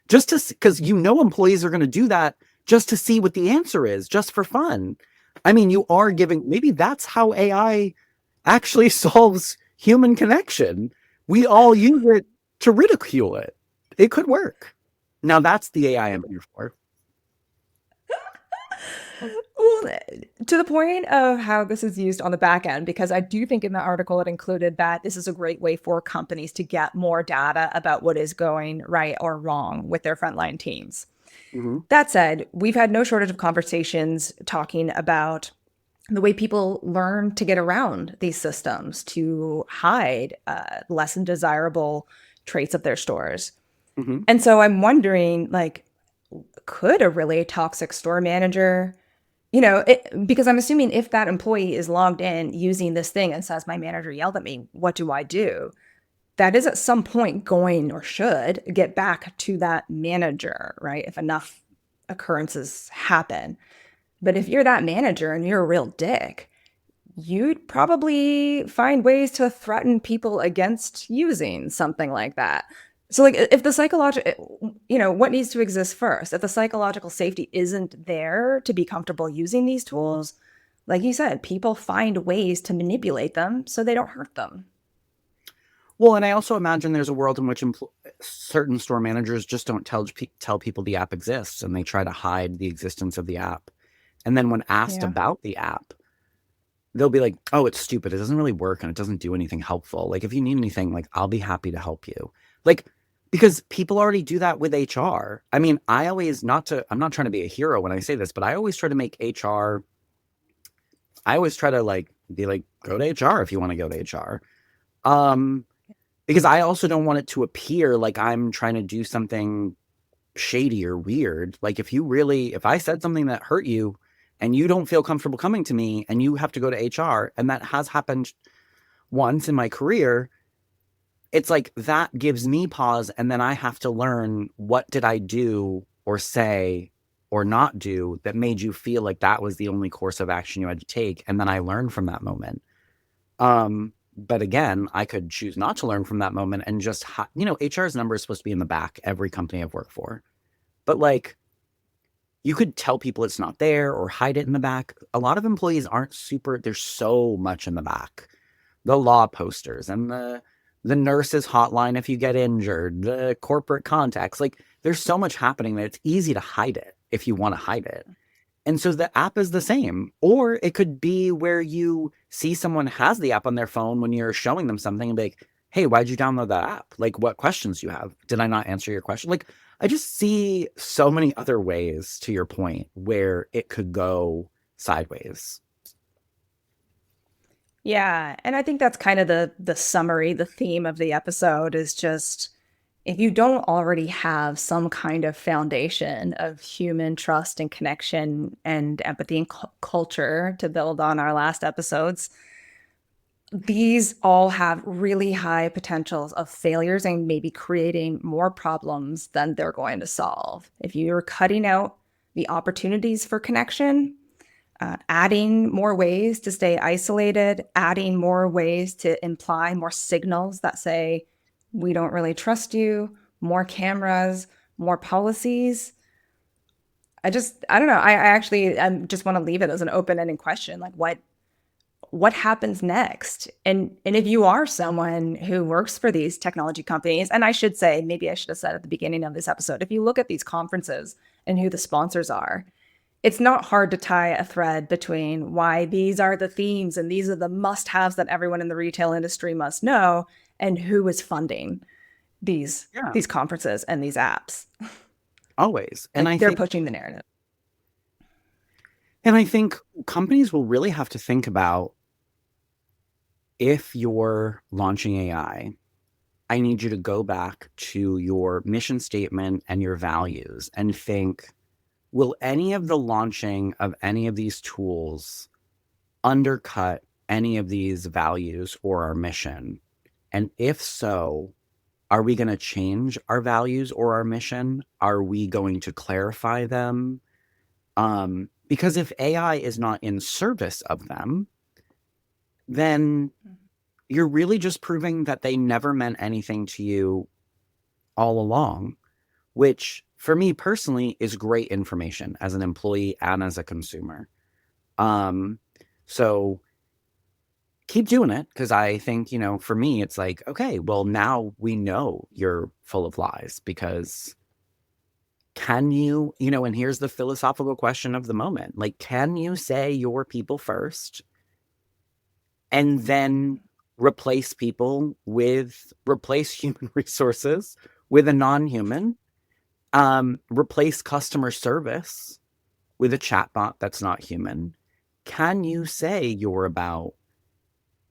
Just to, because employees are going to do that just to see what the answer is, just for fun. I mean, you are giving, maybe that's how AI actually solves human connection. We all use it to ridicule it. It could work. Now that's the AI I'm here for. Well, to the point of how this is used on the back end, because I do think in the article it included that this is a great way for companies to get more data about what is going right or wrong with their frontline teams. Mm-hmm. That said, we've had no shortage of conversations talking about the way people learn to get around these systems to hide less than desirable traits of their stores. Mm-hmm. And so I'm wondering, like, could a really toxic store manager, because I'm assuming if that employee is logged in using this thing and says, my manager yelled at me, what do I do? That is at some point going or should get back to that manager, right? If enough occurrences happen. But if you're that manager and you're a real dick, you'd probably find ways to threaten people against using something like that. So, like, if the psychological, what needs to exist first? If the psychological safety isn't there to be comfortable using these tools, like you said, people find ways to manipulate them so they don't hurt them. Well, and I also imagine there's a world in which certain store managers just don't tell people the app exists and they try to hide the existence of the app. And then when asked Yeah. about the app, they'll be like, oh, it's stupid. It doesn't really work and it doesn't do anything helpful. Like, if you need anything, like, I'll be happy to help you. Like, because people already do that with HR. I mean, I'm not trying to be a hero when I say this, but I always try to make HR, I always try to like be like, go to HR if you want to go to HR. Um, because I also don't want it to appear like I'm trying to do something shady or weird. Like, if I said something that hurt you and you don't feel comfortable coming to me and you have to go to HR, and that has happened once in my career, it's like that gives me pause. And then I have to learn, what did I do or say or not do that made you feel like that was the only course of action you had to take? And then I learn from that moment. But again, I could choose not to learn from that moment and just, HR's number is supposed to be in the back, every company I've worked for. But like, you could tell people it's not there or hide it in the back. A lot of employees aren't there's so much in the back. The law posters and the nurse's hotline if you get injured, the corporate contacts. Like, there's so much happening that it's easy to hide it if you want to hide it. And so the app is the same. Or it could be where you see someone has the app on their phone when you're showing them something and be like, hey, why'd you download that app? Like, what questions do you have? Did I not answer your question? Like, I just see so many other ways, to your point, where it could go sideways. Yeah, and I think that's kind of the summary, the theme of the episode is just, if you don't already have some kind of foundation of human trust and connection and empathy and culture to build on our last episodes, these all have really high potentials of failures and maybe creating more problems than they're going to solve. If you're cutting out the opportunities for connection, adding more ways to stay isolated, adding more ways to imply more signals that say, we don't really trust you, more cameras, more policies. I don't know. I actually just want to leave it as an open-ended question. Like, what happens next? And if you are someone who works for these technology companies, and I should say, maybe I should have said at the beginning of this episode, if you look at these conferences and who the sponsors are, it's not hard to tie a thread between why these are the themes and these are the must-haves that everyone in the retail industry must know, and who is funding these Yeah, these conferences and these apps. always. Like they're pushing the narrative. And I think companies will really have to think about, if you're launching I need you to go back to your mission statement and your values and think, will any of the launching of any of these tools undercut any of these values or our mission? And if so, are we going to change our values or our mission? Are we going to clarify them? Because if AI is not in service of them, then you're really just proving that they never meant anything to you all along, which for me personally is great information as an employee and as a consumer. So keep doing it, because I think, for me, it's like, okay, well, now we know you're full of lies, because can you, and here's the philosophical question of the moment, like, can you say you're people first and then replace human resources with a non-human, replace customer service with a chatbot that's not human? Can you say you're about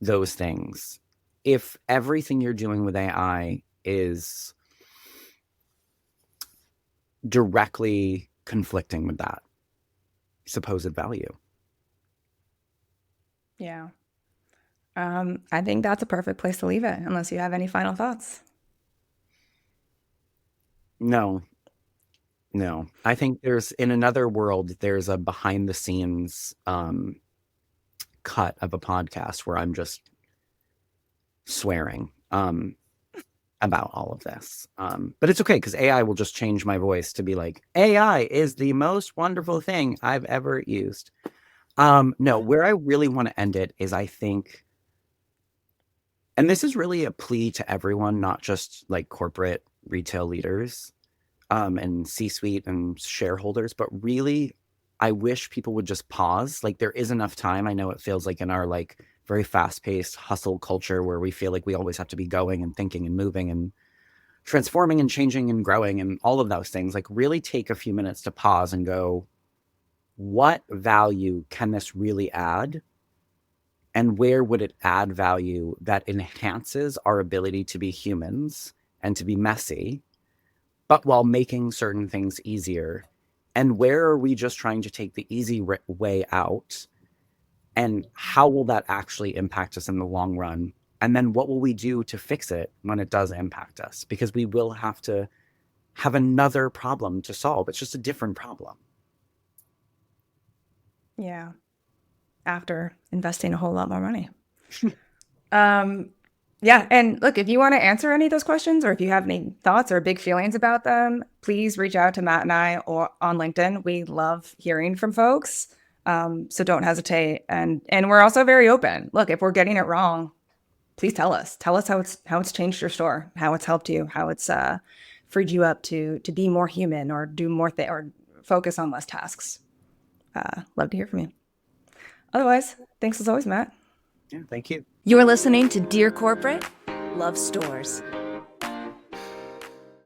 those things if everything you're doing with AI is directly conflicting with that supposed value? Yeah. I think that's a perfect place to leave it, unless you have any final thoughts. No, no. I think in another world, there's a behind the scenes cut of a podcast where I'm just swearing about all of this. But it's okay, because AI will just change my voice to be like, AI is the most wonderful thing I've ever used. No, where I really want to end it is, I think, and this is really a plea to everyone, not just like corporate retail leaders, and C-suite and shareholders, but really, I wish people would just pause. Like, there is enough time. I know it feels like in our like very fast-paced hustle culture where we feel like we always have to be going and thinking and moving and transforming and changing and growing and all of those things, like, really take a few minutes to pause and go, what value can this really add? And where would it add value that enhances our ability to be humans and to be messy, but while making certain things easier? And where are we just trying to take the easy way out? And how will that actually impact us in the long run? And then what will we do to fix it when it does impact us? Because we will have to have another problem to solve. It's just a different problem. Yeah. After investing a whole lot more money. Um, yeah. And look, if you want to answer any of those questions, or if you have any thoughts or big feelings about them, please reach out to Matt and I or on LinkedIn. We love hearing from folks. So don't hesitate. And we're also very open. Look, if we're getting it wrong, please tell us. Tell us how it's changed your store, how it's helped you, how it's freed you up to be more human or do more or focus on less tasks. Love to hear from you. Otherwise, thanks as always, Matt. Yeah, thank you. You're listening to Dear Corporate, Love Stores.